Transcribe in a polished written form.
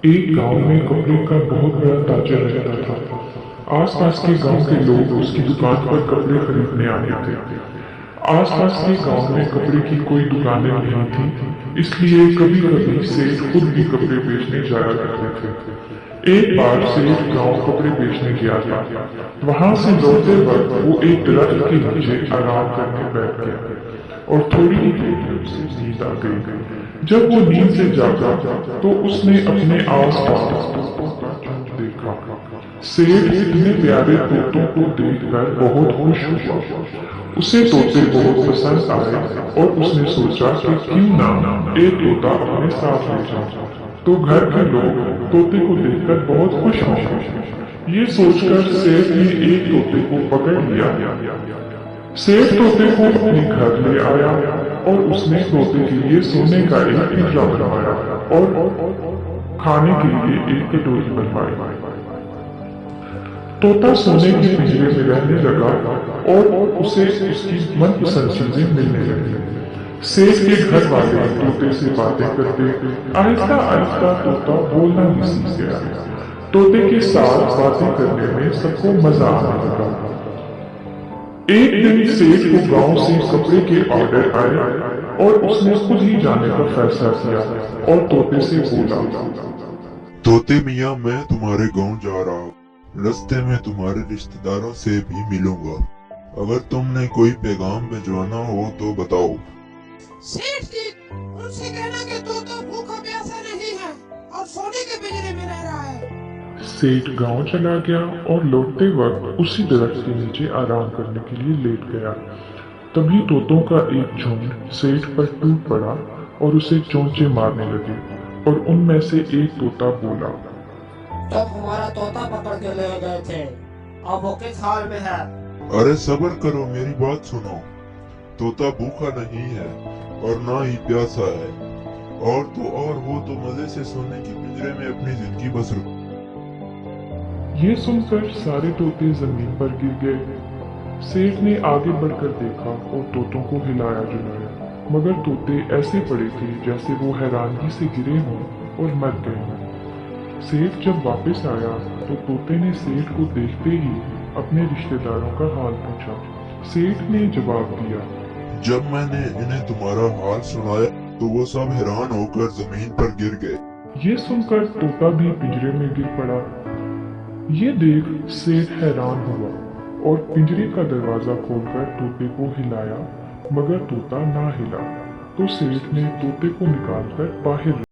एक गांव में कपड़े का बहुत बड़ा ताजर रहता था। आसपास के गांव के लोग उसकी दुकान पर कपड़े खरीदने आते थे। आसपास के गांव में कपड़े की कोई दुकानें नहीं थी, इसलिए कभी कभी सेठ खुद भी कपड़े बेचने जाया करते थे। एक बार सेठ गांव कपड़े बेचने गया था। वहां से लौटते वक्त वो एक दरख्त के नीचे आराम करने बैठ गया और थोड़ी ही देर में उसे नींद आ गई। जब वो नींद से जागा तो उसने अपने आसपास तोतों का झुंड देखा। सेठ इतने प्यारे तोतों को देखकर बहुत खुश हुआ। उसे तोते बहुत पसंद आए और उसने सोचा कि क्यों ना एक तोता अपने साथ ले जाऊं। तो घर के लोग तोते को देखकर बहुत खुश हुए। ये सोचकर सेठ ने एक तोते को पकड़ लिया। सेठ तोते को अपने घर ले आया और उसने तोते के लिए सोने का एक पिंजरा बनवाया और खाने के लिए एक कटोरी बनवाई। तोता सोने के पिंजरे में रहने लगा और उसे उसकी मनपसंद चीजें मिलने लगी। सेठ के घर वाले तोते से बातें करते आहिस्ता आहिस्ता तोता बोलना भी सीख गया। तोते के साथ बातें करने में सबको मजा आने लगा। एक दिन सेठ को गांव से कपड़े के ऑर्डर आए और उसने खुद ही जाने का फैसला किया और तोते से बोला, तोते मियाँ, मैं तुम्हारे गांव जा रहा हूँ। रास्ते में तुम्हारे रिश्तेदारों से भी मिलूंगा। अगर तुमने कोई पैगाम भिजवाना हो तो बताओ। सेठ जी, उनसे कहना कि तोता भूखा प्यासा नहीं है और सोने के पिंजरे में रह रहा है। सेठ गांव चला गया और लौटते वक्त उसी दरख्त के नीचे आराम करने के लिए लेट गया। तभी तोतों का एक झुंड सेठ पर टूट पड़ा और उसे चोंचे मारने लगे और उनमें से एक तोता बोला, तब हमारा तोता पकड़ के ले गए थे, अब वो किस हाल में है? अरे सब्र करो, मेरी बात सुनो। तोता भूखा नहीं है और ना ही प्यासा है, और वो तो मजे से सोने के पिंजरे में अपनी जिंदगी बसर। ये सुनकर सारे तोते जमीन पर गिर गए। सेठ ने आगे बढ़कर देखा और तोतों को हिलाया जुलाया, मगर तोते ऐसे पड़े थे जैसे वो हैरानगी से गिरे हों और मर गए हों। सेठ जब वापस आया तो तोते ने सेठ को देखते ही अपने रिश्तेदारों का हाल पूछा। सेठ ने जवाब दिया, जब मैंने इन्हें तुम्हारा हाल सुनाया तो वो सब हैरान होकर जमीन पर गिर गए। ये सुनकर तोता भी पिंजरे में गिर पड़ा। ये देख सेठ हैरान हुआ और पिंजरे का दरवाजा खोलकर तोते को हिलाया, मगर तोता ना हिला। तो सेठ ने तोते को निकालकर बाहर